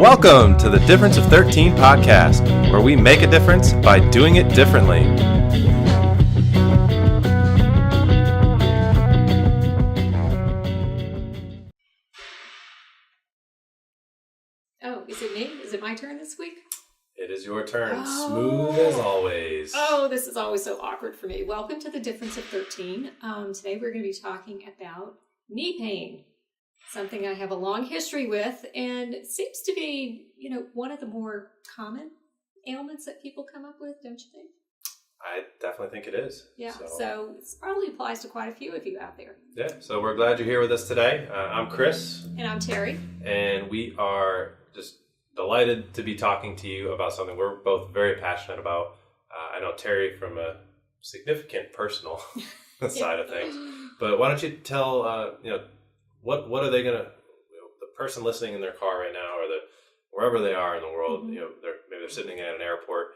Welcome to the Difference of 13 podcast, where we make a difference by doing it differently. Oh, is it me? Is it my turn this week? It is your turn, smooth as always. Oh, this is always so awkward for me. Welcome to the Difference of 13. Today we're going to be talking about knee pain, something I have a long history with, and it seems to be, one of the more common ailments that people come up with, don't you think? I definitely think it is. Yeah, so it probably applies to quite a few of you out there. Yeah, so we're glad you're here with us today. I'm Chris. And I'm Teri. And we are just delighted to be talking to you about something we're both very passionate about. I know Teri from a significant personal side of things. But why don't you tell, what are they going to, the person listening in their car right now, or wherever they are in the world, maybe they're sitting at an airport,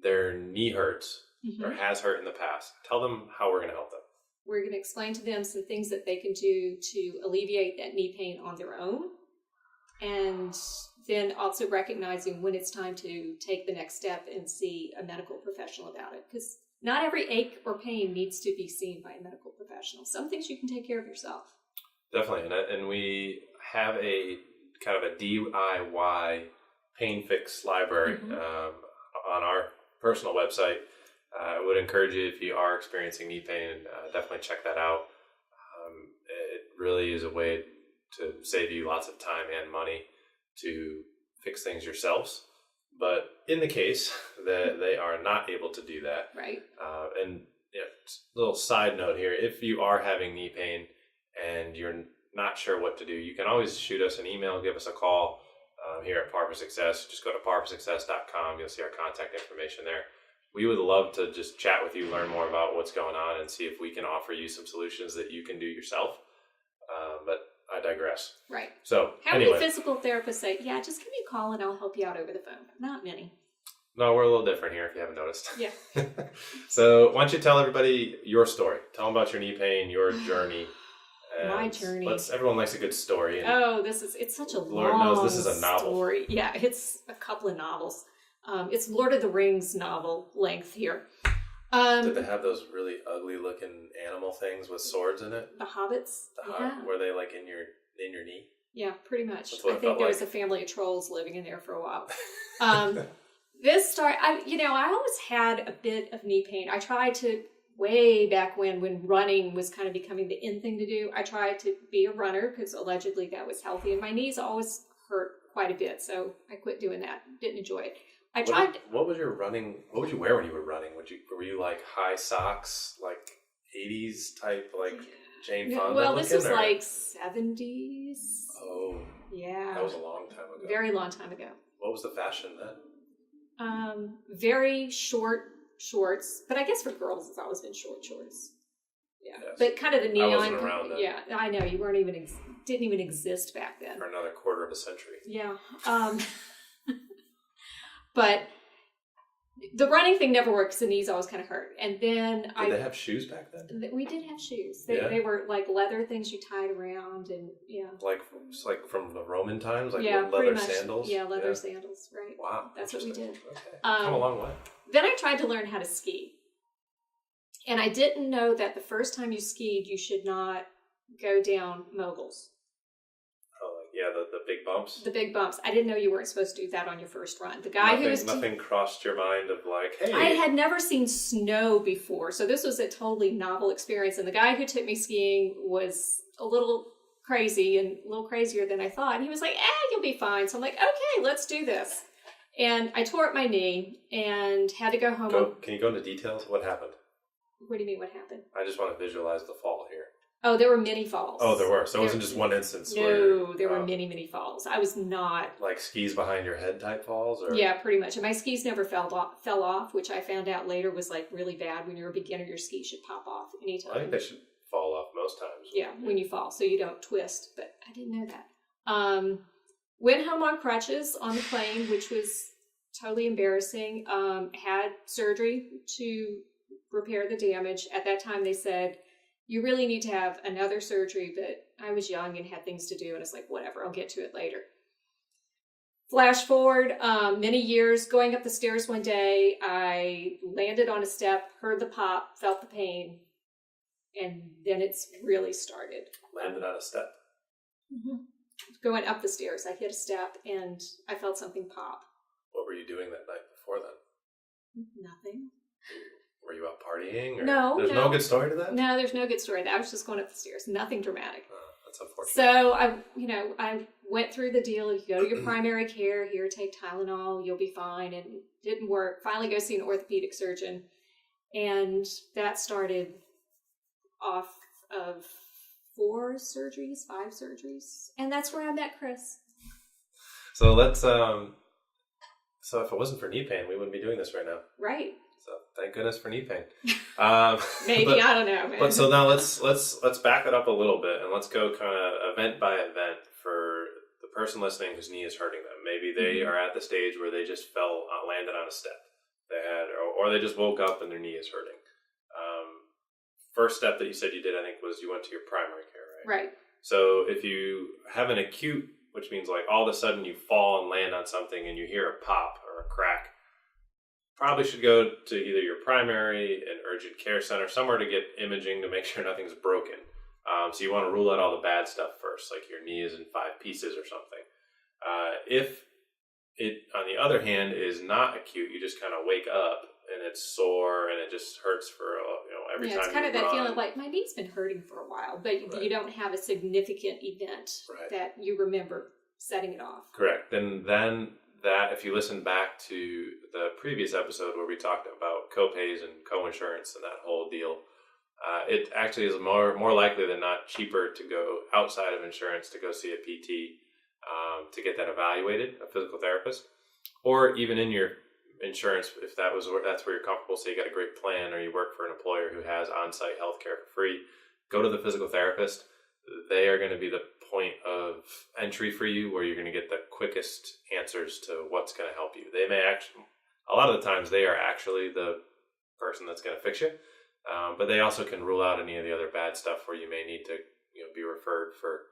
their knee hurts or has hurt in the past. Tell them how we're going to help them. We're going to explain to them some things that they can do to alleviate that knee pain on their own. And then also recognizing when it's time to take the next step and see a medical professional about it. Because not every ache or pain needs to be seen by a medical professional. Some things you can take care of yourself. Definitely. And we have a kind of a DIY pain fix library on our personal website. I would encourage you, if you are experiencing knee pain, definitely check that out. It really is a way to save you lots of time and money to fix things yourselves. But in the case that they are not able to do that, right? And little side note here, if you are having knee pain and you're not sure what to do, you can always shoot us an email, give us a call here at Par for Success. Just go to parforsuccess.com. You'll see our contact information there. We would love to just chat with you, learn more about what's going on, and see if we can offer you some solutions that you can do yourself. But I digress. Right. So, how many physical therapists say, yeah, just give me a call and I'll help you out over the phone? Not many. No, we're a little different here if you haven't noticed. Yeah. So why don't you tell everybody your story? Tell them about your knee pain, your journey. My journey. Everyone likes a good story. It's such a Lord long knows this is a novel. story. Yeah, it's a couple of novels. It's Lord of the Rings novel length here. Did they have those really ugly looking animal things with swords in it? The hobbits? Were they like in your knee? Yeah, pretty much. I think there was a family of trolls living in there for a while. This story, I always had a bit of knee pain. I tried to, way back when running was kind of becoming the in thing to do, I tried to be a runner because allegedly that was healthy. And my knees always hurt quite a bit, so I quit doing that. Didn't enjoy it. What was your running? What would you wear when you were running? Were you like high socks, like 80s type, like Jane Fonda? Well, this was like 70s. Oh, yeah, that was a long time ago. Very long time ago. What was the fashion then? Very short shorts, but I guess for girls it's always been short shorts. Yeah, yes. But kind of the neon. I wasn't around then. Yeah, I know you weren't even didn't even exist back then. For another quarter of a century. Yeah. But the running thing never worked because the knees always kind of hurt. And then Did they have shoes back then? We did have shoes. They were like leather things you tied around, and like from the Roman times, like leather sandals. Yeah, leather sandals. Right. Wow, that's what we did. Okay. Come a long way. Then I tried to learn how to ski, and I didn't know that the first time you skied, you should not go down moguls. Yeah, the big bumps. The big bumps. I didn't know you weren't supposed to do that on your first run. The guy nothing crossed your mind of like, hey. I had never seen snow before, so this was a totally novel experience. And the guy who took me skiing was a little crazy and a little crazier than I thought. And he was like, you'll be fine. So I'm like, okay, let's do this. And I tore up my knee and had to go home. Can you go into details? What happened? What do you mean, what happened? I just want to visualize the fall here. Oh, there were many falls. Oh, there were. So it wasn't just one instance. No, there were many, many falls. I was not... Like skis behind your head type falls? Or? Yeah, pretty much. And my skis never fell off, which I found out later was like really bad. When you're a beginner, your skis should pop off anytime. I think they should fall off most times. Yeah, when you fall, so you don't twist. But I didn't know that. Went home on crutches on the plane, which was totally embarrassing. Had surgery to repair the damage. At that time, they said, you really need to have another surgery, but I was young and had things to do, and it's like, whatever, I'll get to it later. Flash forward many years, going up the stairs one day, I landed on a step, heard the pop, felt the pain, and then it's really started. Landed on a step. Mm-hmm. Going up the stairs, I hit a step, and I felt something pop. What were you doing that night before then? Nothing. Were you out partying? Or? No. There's no good story to that? No, there's no good story to that. I was just going up the stairs. Nothing dramatic. That's unfortunate. So I went through the deal. You go to your primary care. Here, take Tylenol. You'll be fine. And it didn't work. Finally go see an orthopedic surgeon. And that started off of 5 surgeries. And that's where I met Chris. So let's, so if it wasn't for knee pain, we wouldn't be doing this right now. Right. So thank goodness for knee pain. Maybe, I don't know. Man. But so now let's back it up a little bit and let's go kind of event by event for the person listening whose knee is hurting them. Maybe they are at the stage where they just landed on a step. They had, or they just woke up and their knee is hurting. First step that you said you did, I think, was you went to your primary care, right? Right. So if you have an acute, which means like all of a sudden you fall and land on something and you hear a pop or a crack, probably should go to either your primary, an urgent care center, somewhere to get imaging to make sure nothing's broken. So you want to rule out all the bad stuff first, like your knee is in 5 pieces or something. If it, on the other hand, is not acute, you just kind of wake up and it's sore and it just hurts for every time. It's kind of that feeling like my knee's been hurting for a while, but you don't have a significant event that you remember setting it off. Correct. Then that, if you listen back to the previous episode where we talked about co-pays and co-insurance and that whole deal, it actually is more likely than not cheaper to go outside of insurance to go see a PT to get that evaluated, a physical therapist, or even in your insurance if that's where you're comfortable. So you got a great plan, or you work for an employer who has on-site healthcare for free. Go to the physical therapist. They are going to be the point of entry for you where you're going to get the quickest answers to what's going to help you. They may actually, a lot of the times they are actually the person that's going to fix you, but they also can rule out any of the other bad stuff where you may need to be referred for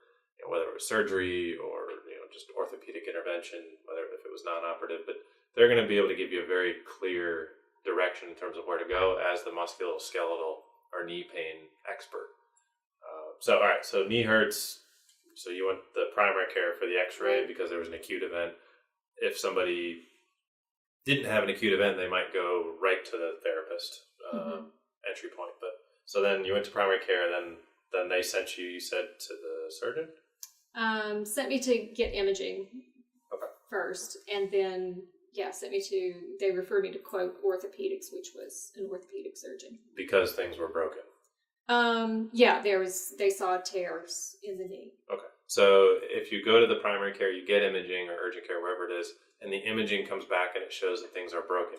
whether it was surgery or just orthopedic intervention, whether if it was non-operative. But they're going to be able to give you a very clear direction in terms of where to go as the musculoskeletal or knee pain expert. So all right, so knee hurts. So you went to the primary care for the x-ray because there was an acute event. If somebody didn't have an acute event, they might go right to the therapist entry point. But so then you went to primary care, then they sent you said, to the surgeon? Sent me to get imaging first, and then they referred me to quote orthopedics, which was an orthopedic surgeon. Because things were broken. They saw tears in the knee. Okay. So if you go to the primary care, you get imaging or urgent care, wherever it is, and the imaging comes back and it shows that things are broken.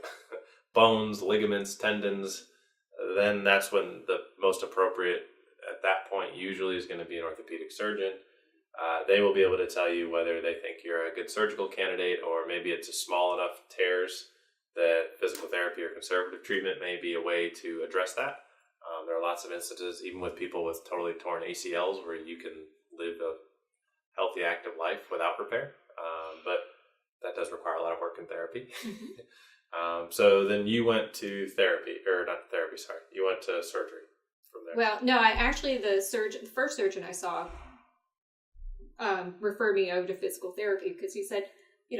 Bones, ligaments, tendons, then that's when the most appropriate at that point usually is going to be an orthopedic surgeon. They will be able to tell you whether they think you're a good surgical candidate, or maybe it's a small enough tears that physical therapy or conservative treatment may be a way to address that. There are lots of instances, even with people with totally torn ACLs, where you can live a healthy, active life without repair. But that does require a lot of work in therapy. So then you went to you went to surgery from there. Well, no, the first surgeon I saw referred me over to physical therapy because he said,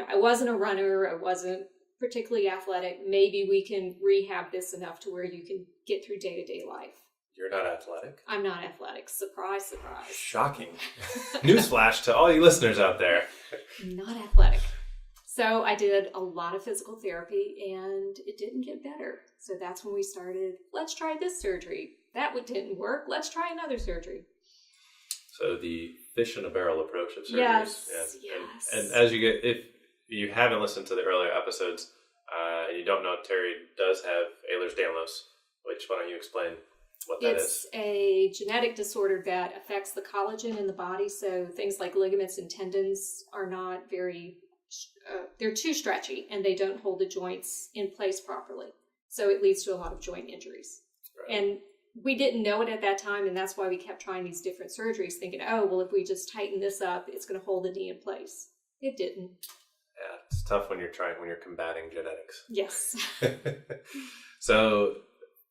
I wasn't a runner, I wasn't particularly athletic. Maybe we can rehab this enough to where you can get through day-to-day life. You're not athletic? I'm not athletic. Surprise, surprise. Shocking. Newsflash to all you listeners out there. Not athletic. So I did a lot of physical therapy and it didn't get better. So that's when we started, let's try this surgery. That didn't work. Let's try another surgery. So the fish in a barrel approach of surgeries. Yes. And as if you haven't listened to the earlier episodes, and you don't know, Teri does have Ehlers-Danlos, which, why don't you explain what that is? It's a genetic disorder that affects the collagen in the body, so things like ligaments and tendons are not they're too stretchy, and they don't hold the joints in place properly. So it leads to a lot of joint injuries. Right. And we didn't know it at that time, and that's why we kept trying these different surgeries, thinking, if we just tighten this up, it's going to hold the knee in place. It didn't. Yeah, it's tough when you're combating genetics. Yes. So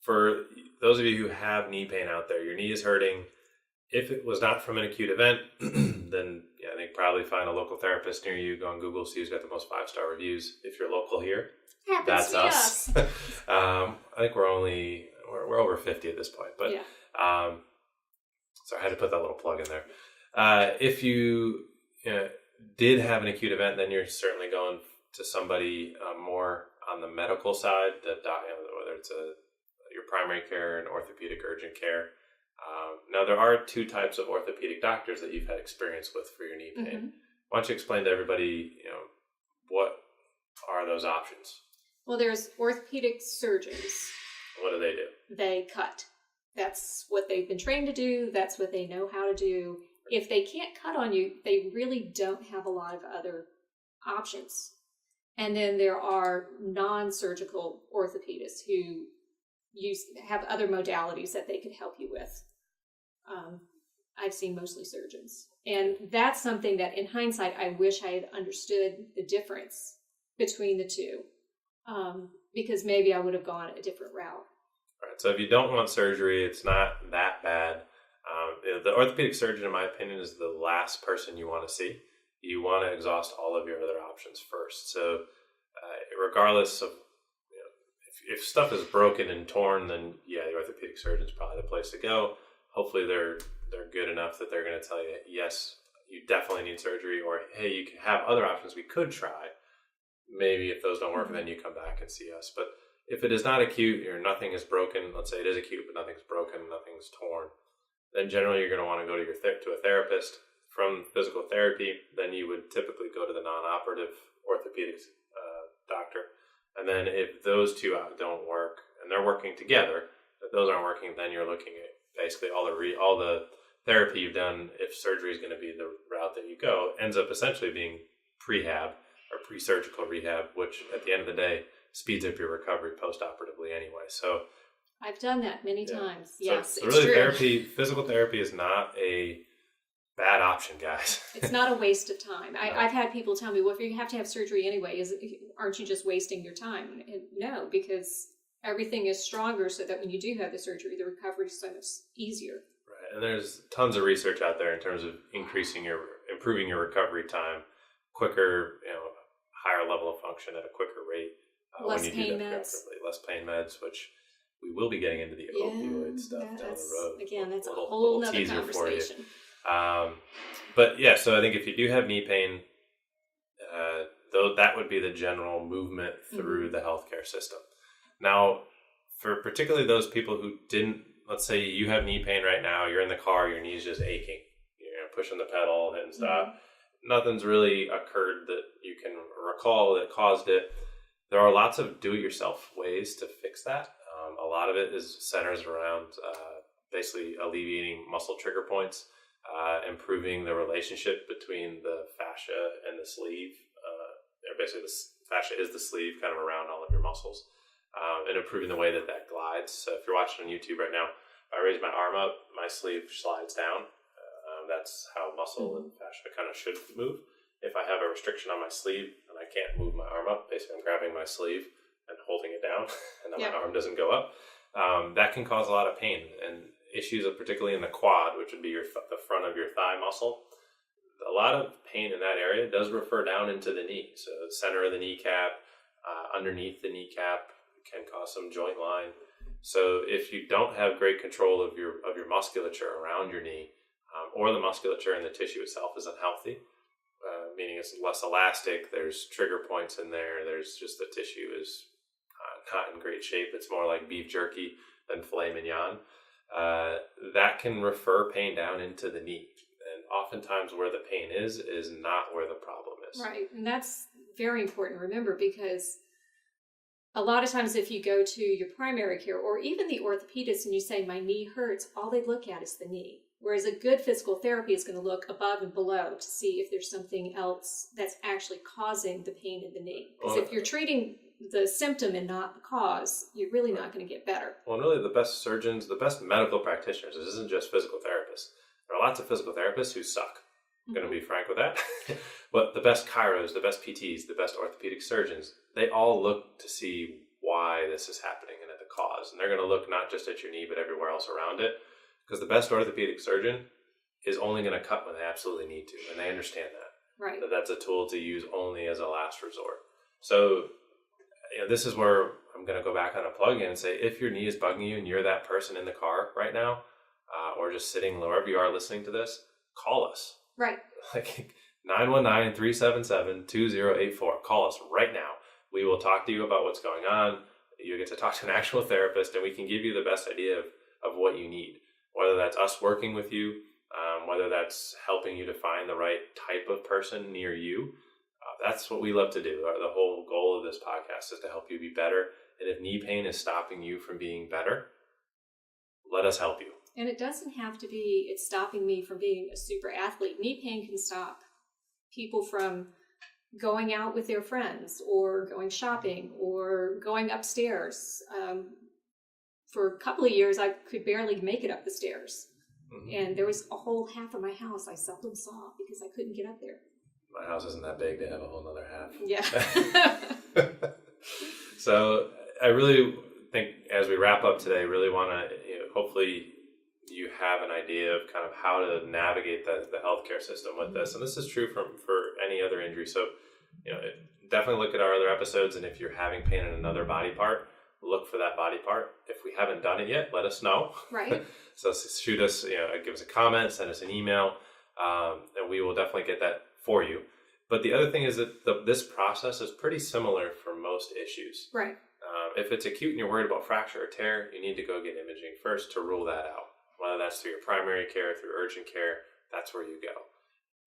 for those of you who have knee pain out there, your knee is hurting. If it was not from an acute event, then I think probably find a local therapist near you. Go on Google, see who's got the most 5-star reviews. If you're local here, Happens that's to us. I think we're over 50 at this point, but so I had to put that little plug in there. If you did have an acute event, then you're certainly going to somebody more on the medical side, whether it's your primary care and orthopedic urgent care. Now, there are 2 types of orthopedic doctors that you've had experience with for your knee pain. Mm-hmm. Why don't you explain to everybody, what are those options? Well, there's orthopedic surgeons. What do they do? They cut. That's what they've been trained to do. That's what they know how to do. If they can't cut on you, they really don't have a lot of other options. And then there are non-surgical orthopedists who have other modalities that they could help you with. I've seen mostly surgeons. And that's something that in hindsight, I wish I had understood the difference between the two, because maybe I would have gone a different route. Right. So if you don't want surgery, it's not that bad. The orthopedic surgeon, in my opinion, is the last person you want to see. You want to exhaust all of your other options first. So regardless of, if stuff is broken and torn, then the orthopedic surgeon is probably the place to go. Hopefully they're good enough that they're going to tell you, yes, you definitely need surgery, or hey, you can have other options we could try. Maybe if those don't work, then you come back and see us. But if it is not acute or nothing is broken, let's say it is acute but nothing's broken, nothing's torn, then generally you're going to want to go to to a therapist. From physical therapy, then you would typically go to the non-operative orthopedic doctor. And then if those 2 don't work, and they're working together, if those aren't working, then you're looking at basically all the therapy you've done. If surgery is going to be the route that you go, ends up essentially being prehab or pre-surgical rehab, which at the end of the day speeds up your recovery post-operatively anyway. So I've done that many times. Yes, so really true. Physical therapy is not a bad option, guys. It's not a waste of time. I've had people tell me, well, if you have to have surgery anyway, aren't you just wasting your time? And no, because everything is stronger so that when you do have the surgery, the recovery is so much easier. Right. And there's tons of research out there in terms of improving your recovery time, quicker, higher level of function at a quicker rate. Less pain meds. Less pain meds, which we will be getting into the opioid stuff down the road. Again, that's a whole nother conversation. But so I think if you do have knee pain, though, that would be the general movement through the healthcare system. Now, for particularly those people who didn't, let's say you have knee pain right now, you're in the car, your knee's just aching, you're pushing the pedal, hitting stop. Nothing's really occurred that you can recall that caused it. There are lots of do-it-yourself ways to fix that. A lot of it centers around basically alleviating muscle trigger points, improving the relationship between the fascia and the sleeve. Basically, the fascia is the sleeve kind of around all of your muscles, and improving the way that glides. So if you're watching on YouTube right now, if I raise my arm up, my sleeve slides down. That's how muscle and fascia kind of should move. If I have a restriction on my sleeve and I can't move my arm up, basically I'm grabbing my sleeve and holding it down, and then my arm doesn't go up. That can cause a lot of pain and issues, particularly in the quad, which would be the front of your thigh muscle. A lot of pain in that area does refer down into the knee. So the center of the kneecap, underneath the kneecap, can cause some joint line. So if you don't have great control of your musculature around your knee, or the musculature and the tissue itself is unhealthy, meaning it's less elastic, there's trigger points in there, there's just the tissue is not in great shape, it's more like beef jerky than filet mignon, that can refer pain down into the knee. And oftentimes where the pain is not where the problem is. Right, and that's very important to remember, because a lot of times if you go to your primary care or even the orthopedist and you say, my knee hurts, all they look at is the knee. Whereas a good physical therapy is going to look above and below to see if there's something else that's actually causing the pain in the knee. Because if you're treating the symptom and not the cause, you're really not going to get better. Well, and really the best surgeons, the best medical practitioners, this isn't just physical therapists. There are lots of physical therapists who suck. I'm going to be frank with that. But the best chiros, the best PTs, the best orthopedic surgeons, they all look to see why this is happening and at the cause. And they're going to look not just at your knee, but everywhere else around it. Because the best orthopedic surgeon is only going to cut when they absolutely need to. And they understand that. Right. That that's a tool to use only as a last resort. So, this is where I'm going to go back on a plug-in and say, if your knee is bugging you and you're that person in the car right now, or just sitting wherever you are listening to this, call us. Right. Like 919-377-2084. Call us right now. We will talk to you about what's going on. You get to talk to an actual therapist, and we can give you the best idea of what you need. Whether that's us working with you, whether that's helping you to find the right type of person near you. That's what we love to do. The whole goal of this podcast is to help you be better. And if knee pain is stopping you from being better, let us help you. And it doesn't have to be, it's stopping me from being a super athlete. Knee pain can stop people from going out with their friends or going shopping or going upstairs. For a couple of years, I could barely make it up the stairs. Mm-hmm. And there was a whole half of my house I seldom saw because I couldn't get up there. My house isn't that big to have a whole nother half. Yeah. So I really think as we wrap up today, really want to, hopefully you have an idea of kind of how to navigate the healthcare system with this. And this is true for any other injury. So, definitely look at our other episodes. And if you're having pain in another body part, look for that body part. If we haven't done it yet, let us know. Right. So shoot us, give us a comment, send us an email, and we will definitely get that for you. But the other thing is that this process is pretty similar for most issues. Right. If it's acute and you're worried about fracture or tear, you need to go get imaging first to rule that out. Whether that's through your primary care, through urgent care, that's where you go.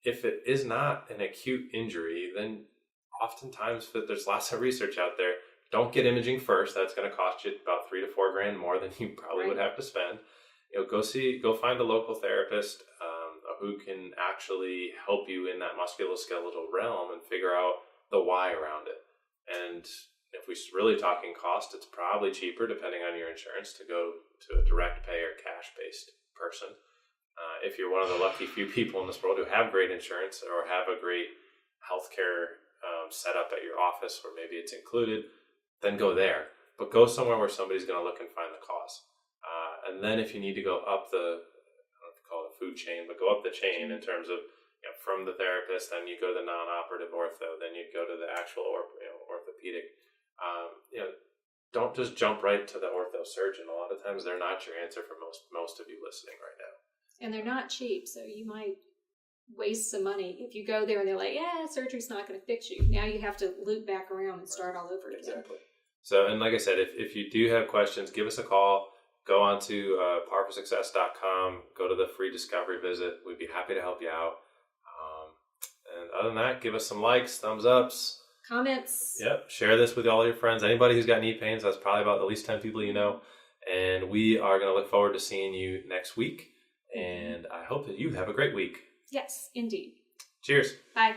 If it is not an acute injury, then oftentimes there's lots of research out there. Don't get imaging first. That's going to cost you about $3,000 to $4,000 more than you probably would have to spend. Go find a local therapist who can actually help you in that musculoskeletal realm and figure out the why around it. And if we're really talking cost, it's probably cheaper, depending on your insurance, to go to a direct pay or cash-based person. If you're one of the lucky few people in this world who have great insurance or have a great healthcare set up at your office, or maybe it's included, then go there. But go somewhere where somebody's going to look and find the cause. And then if you need to go up I don't know if you call it a food chain, but go up the chain in terms of from the therapist, then you go to the non-operative ortho, then you go to the actual orthopedic. Don't just jump right to the ortho surgeon. A lot of times they're not your answer for most of you listening right now. And they're not cheap, so you might waste some money. If you go there and they're like, surgery's not going to fix you. Now you have to loop back around and start all over again. Exactly. So, and like I said, if you do have questions, give us a call. Go on to parforsuccess.com. Go to the free discovery visit. We'd be happy to help you out. And other than that, give us some likes, thumbs ups. Comments. Yep. Share this with all your friends. Anybody who's got knee pains, that's probably about at least 10 people you know. And we are going to look forward to seeing you next week. And I hope that you have a great week. Yes, indeed. Cheers. Bye.